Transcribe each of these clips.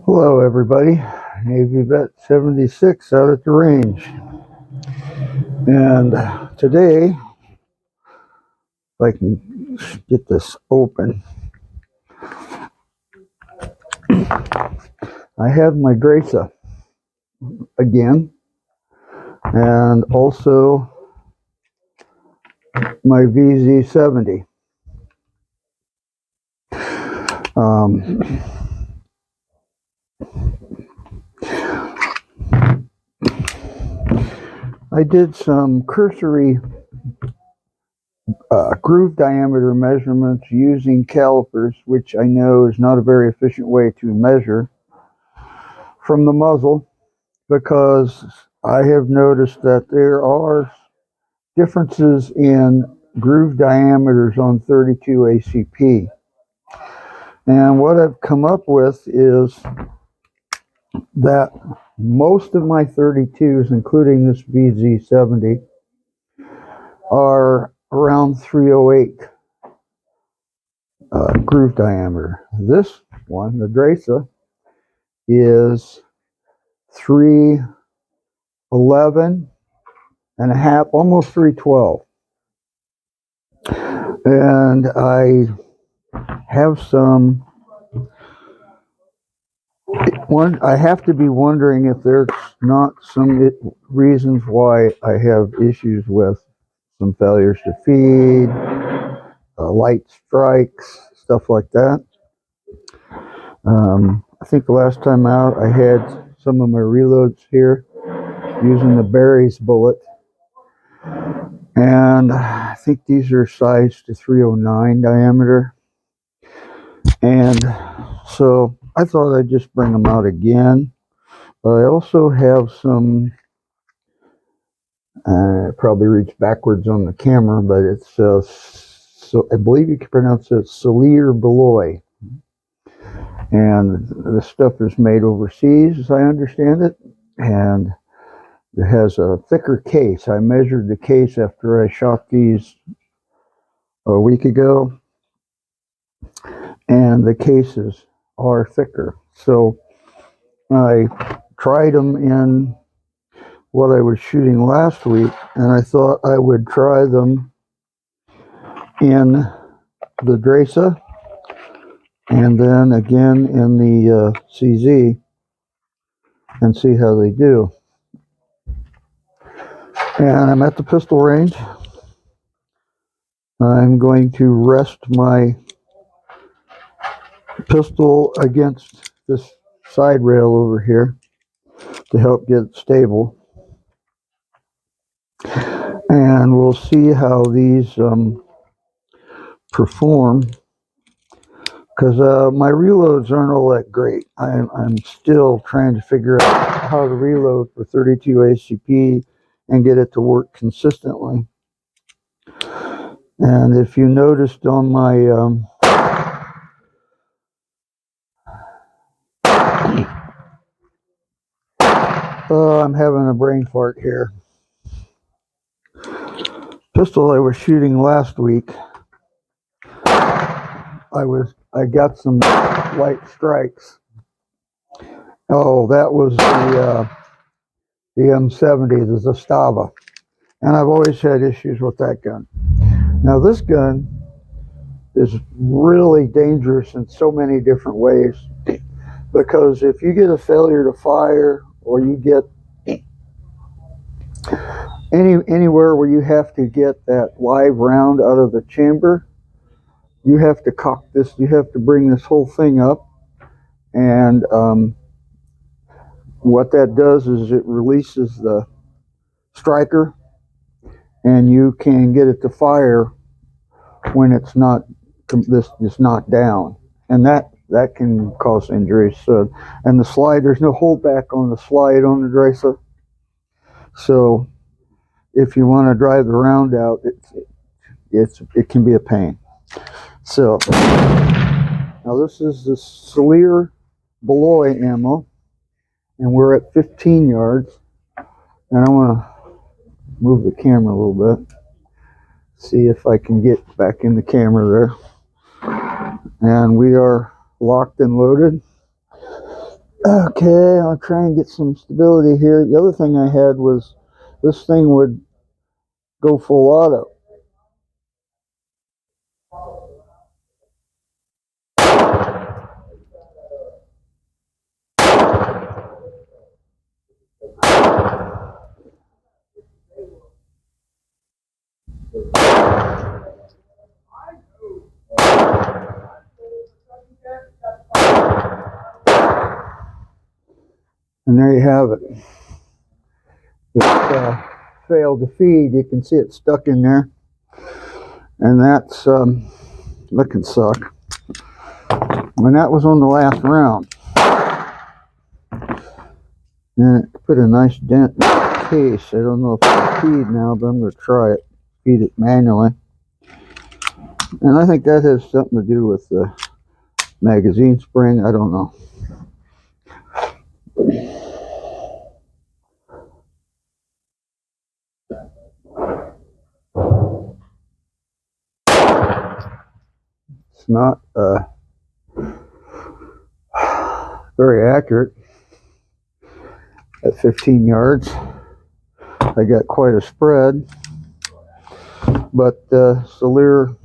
Hello everybody, Navy Vet 76 out at the range. And today, if I can get this open, I have my Dreyse again, and also my VZ70. I did some cursory groove diameter measurements using calipers, which I know is not a very efficient way to measure from the muzzle, because I have noticed that there are differences in groove diameters on 32 ACP. And what I've come up with is that most of my 32s, including this VZ70, are around 308 groove diameter. This one, the Dreyse, is 311 and a half, almost 312. And I have some I have to be wondering if there's not some reasons why I have issues with some failures to feed, light strikes, stuff like that. I think the last time out I had some of my reloads here using the Dreyse bullet, and I think these are sized to 309 diameter, and so I thought I'd just bring them out again. But I also have some, probably reads backwards on the camera, but it's, so I believe you can pronounce it Solier Beloy. And the stuff is made overseas, as I understand it, and it has a thicker case. I measured the case after I shot these a week ago, and the cases are thicker. So I tried them in what I was shooting last week, and I thought I would try them in the Dreyse and then again in the CZ and see how they do. And I'm at the pistol range. I'm going to rest my pistol against this side rail over here to help get it stable. And we'll see how these perform, because my reloads aren't all that great. I'm still trying to figure out how to reload for 32 ACP and get it to work consistently. And if you noticed on my I'm having a brain fart here. Pistol I was shooting last week, I got some light strikes. Oh, that was the M70, the Zastava, and I've always had issues with that gun. Now this gun is really dangerous in so many different ways, because if you get a failure to fire, or you get anywhere where you have to get that live round out of the chamber, you have to cock this, you have to bring this whole thing up, and what that does is it releases the striker, and you can get it to fire when it's not down, and that can cause injuries. So, and the slide, there's no holdback on the slide on the Dreyse, so if you want to drive the round out, it can be a pain. So now this is the Solier Beloy ammo, and we're at 15 yards, and I want to move the camera a little bit, see if I can get back in the camera there. And we are locked and loaded, Okay, I'll try and get some stability here. The other thing I had was this thing would go full auto. And there you have it. It failed to feed. You can see it stuck in there. And that's that can suck. And that was on the last round. And it put a nice dent in the case. I don't know if it'll feed now, but I'm going to try it. Feed it manually. And I think that has something to do with the magazine spring. I don't know. It's not very accurate at 15 yards. I got quite a spread, but Solir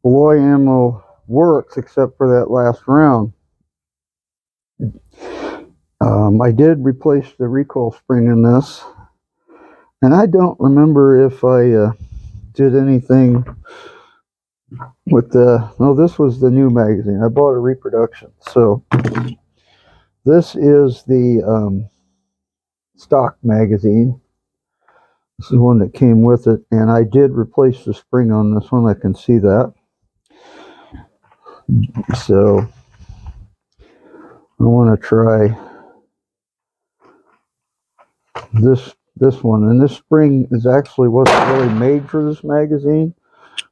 Beloy ammo works except for that last round. I did replace the recoil spring in this, and I don't remember if I did anything with the, no, this was the new magazine. I bought a reproduction. So this is the stock magazine. This is one that came with it, and I did replace the spring on this one. I can see that. So I want to try this one, and this spring is actually wasn't really made for this magazine,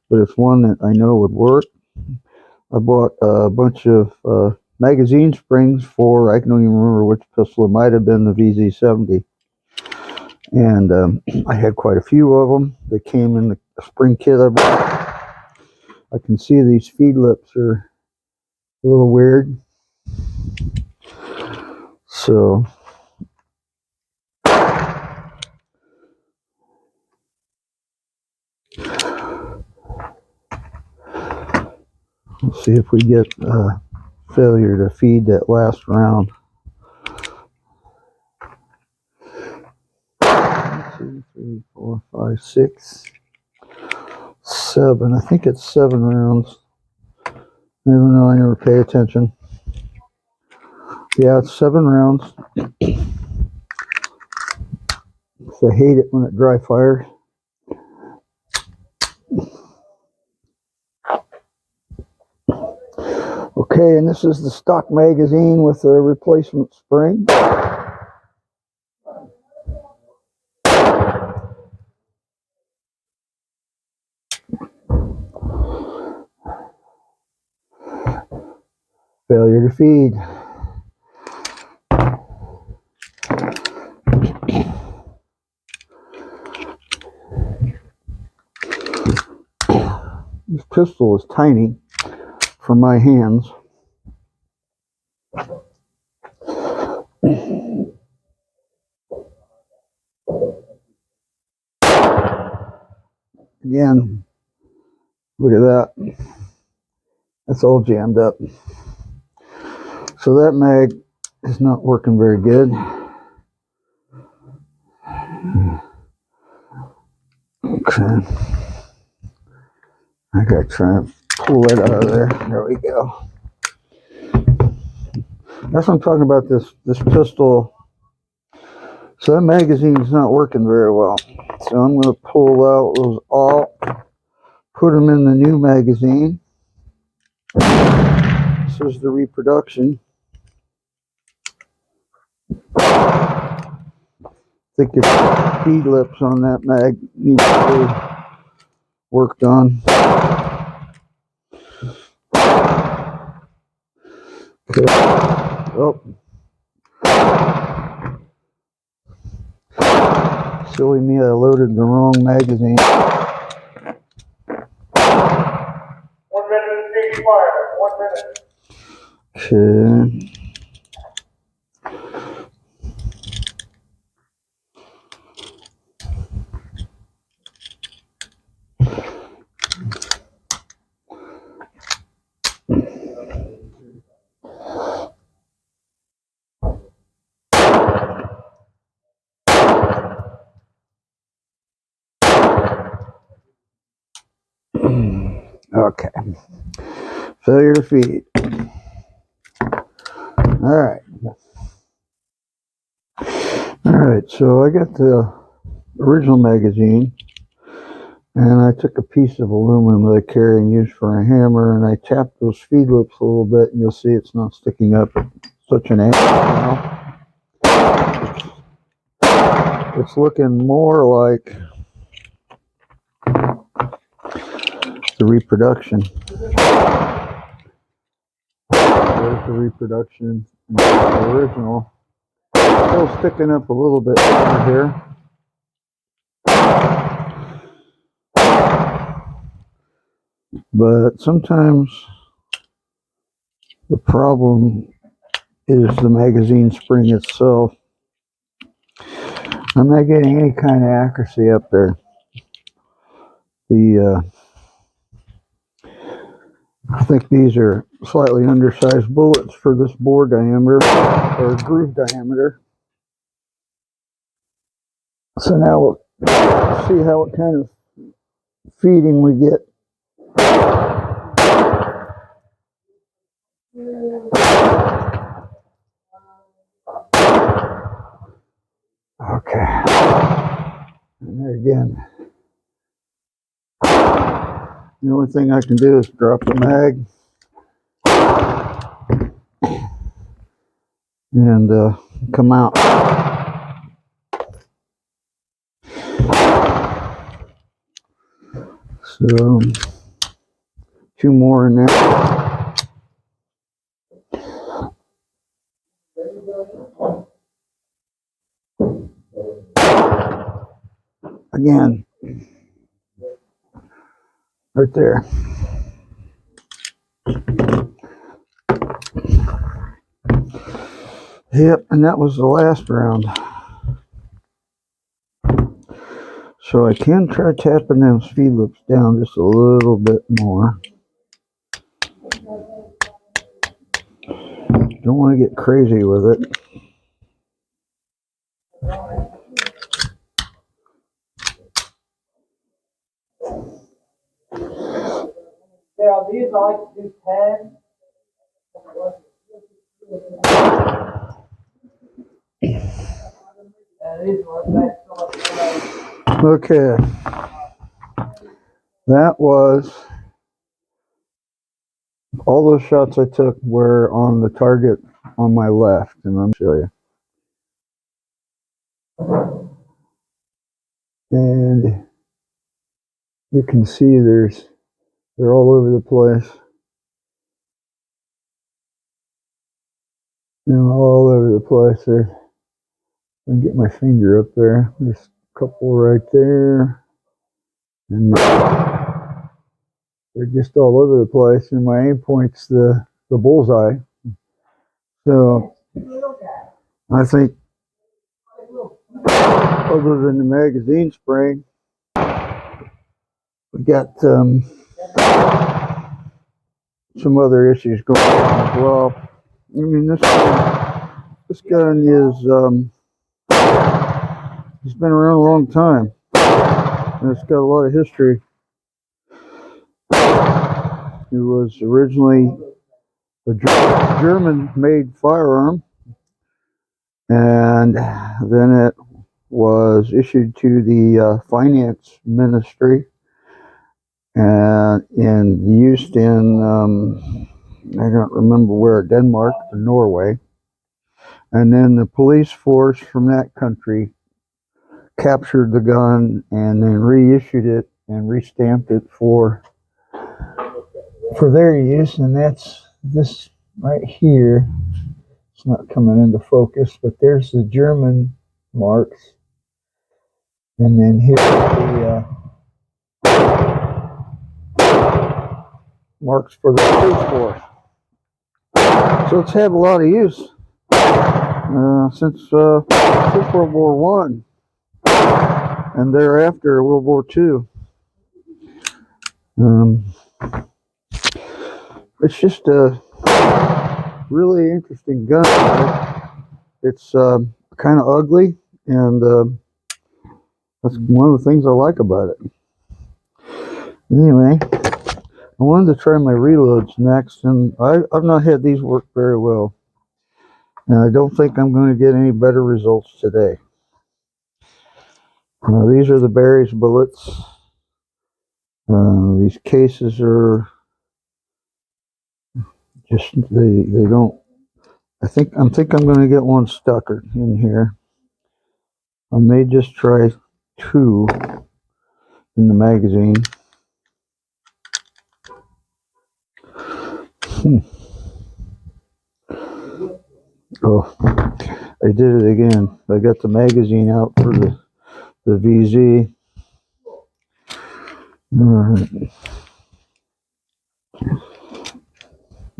but it's one that I know would work. I bought a bunch of magazine springs for, I don't even remember which pistol. It might have been the VZ70, and I had quite a few of them. They came in the spring kit I bought. I can see these feed lips are a little weird, so let's see if we get failure to feed that last round. 1, 2, 3, 4, 5, 6, 7. I think it's 7 rounds. I don't know. I never pay attention. Yeah, it's 7 rounds. So I hate it when it dry fires. Okay, and this is the stock magazine with a replacement spring. Failure to feed. This pistol is tiny for my hands. Again, look at that. That's all jammed up. So that mag is not working very good. Okay. I gotta try and pull it out of there. There we go. That's what I'm talking about, this pistol. So that magazine's not working very well. So I'm going to pull out those all, put them in the new magazine. This is the reproduction. I think the feed lips on that mag need to be worked on. Okay. Oh. Silly me, I loaded the wrong magazine. 1 minute and 85. 1 minute. Okay. Okay. Failure to feed. Alright. Alright, so I got the original magazine, and I took a piece of aluminum that I carry and use for a hammer, and I tapped those feed lips a little bit, and you'll see it's not sticking up at such an angle now. It's looking more like the reproduction. There's the reproduction. The original. Still sticking up a little bit over here. But sometimes the problem is the magazine spring itself. I'm not getting any kind of accuracy up there. I think these are slightly undersized bullets for this bore diameter or groove diameter. So now we'll see how what kind of feeding we get. Okay. And there again. The only thing I can do is drop the mag and come out. So, 2 more in there. Again, right there. Yep, and that was the last round. So I can try tapping those feed lips down just a little bit more. Don't want to get crazy with it. Yeah, these I like to do 10. Okay. That was all those shots I took were on the target on my left, and let me show you. And you can see they're all over the place. You know, all over the place. There, I can get my finger up there. There's a couple right there, and they're just all over the place. And my aim point's the bullseye. So I think, other than the magazine spring, we got some other issues going on as well. I mean, this gun is it's been around a long time, and it's got a lot of history. It was originally a German-made firearm, and then it was issued to the finance ministry and used in I don't remember where, Denmark or Norway, and then the police force from that country captured the gun and then reissued it and restamped it for their use, and that's this right here. It's not coming into focus, but there's the German marks, and then here's the marks for the police force. So it's had a lot of use since World War One, and thereafter World War II. It's just a really interesting gun. It's kind of ugly, and that's one of the things I like about it. Anyway, I wanted to try my reloads next, and I've not had these work very well. And I don't think I'm going to get any better results today. These are the Dreyse bullets. These cases are just, they don't, I think I'm going to get one stuck in here. I may just try 2 in the magazine. Oh, I did it again. I got the magazine out for the VZ. Alright.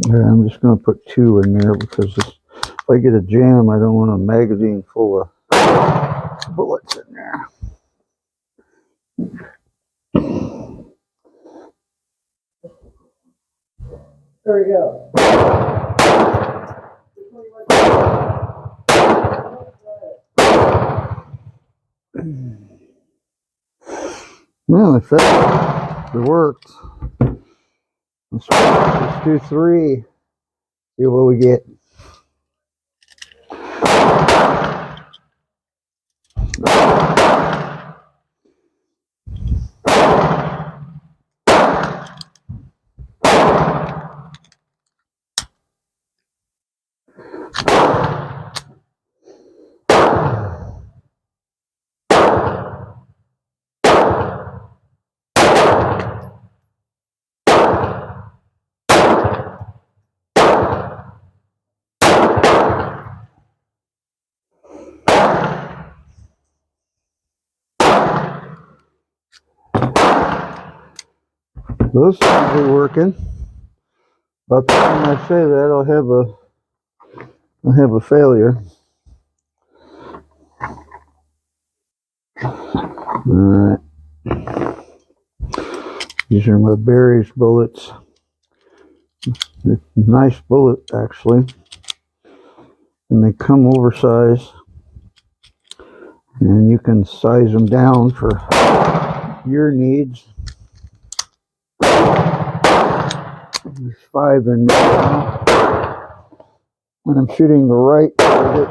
I'm just going to put 2 in there because if I get a jam, I don't want a magazine full of bullets in there. There we go. Well, if that worked, let's do 3. See what we get. Those things are working. About the time I say that, I'll have a failure. Alright. These are my Dreyse bullets. Nice bullet, actually. And they come oversized. And you can size them down for your needs. There's 5 in there now. When I'm shooting the right target,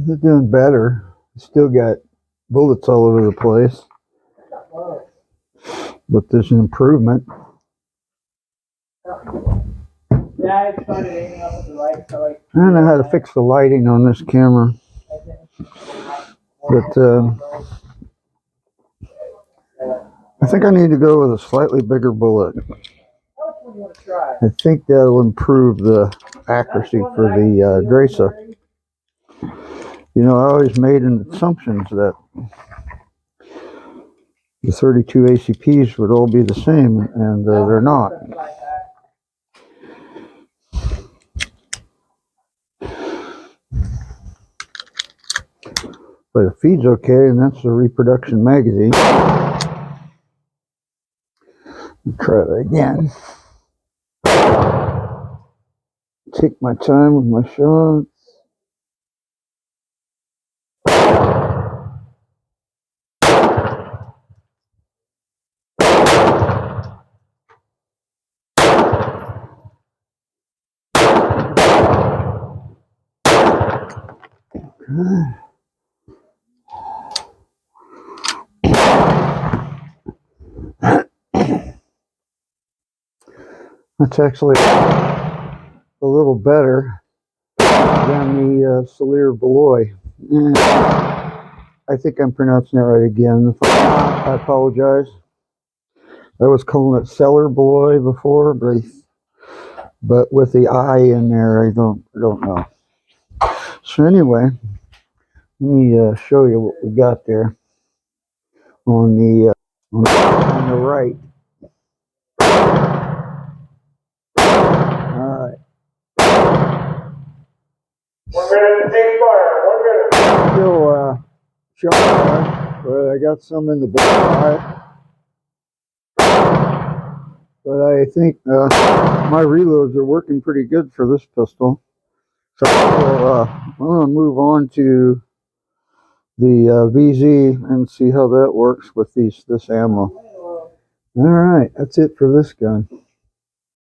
they're doing better. Still got bullets all over the place, but there's an improvement. Yeah, I started aiming up at the right, so I don't know how to fix the lighting on this camera, but I think I need to go with a slightly bigger bullet. I think that'll improve the accuracy for the Dreyse. You know, I always made an assumption that the 32 ACPs would all be the same, and they're not. But it feeds okay, and that's the reproduction magazine. Try that again. Take my time with my shots. That's actually a little better than the Solir Beloy. I think I'm pronouncing it right again. If I'm not, I apologize. I was calling it Cellar Beloy before, but with the I in there, I don't know. So anyway, let me show you what we got there on the right. All right. Still shot there, but I got some in the bullseye. But I think my reloads are working pretty good for this pistol. So I'm going to move on to the VZ and see how that works with this ammo. All right, that's it for this gun.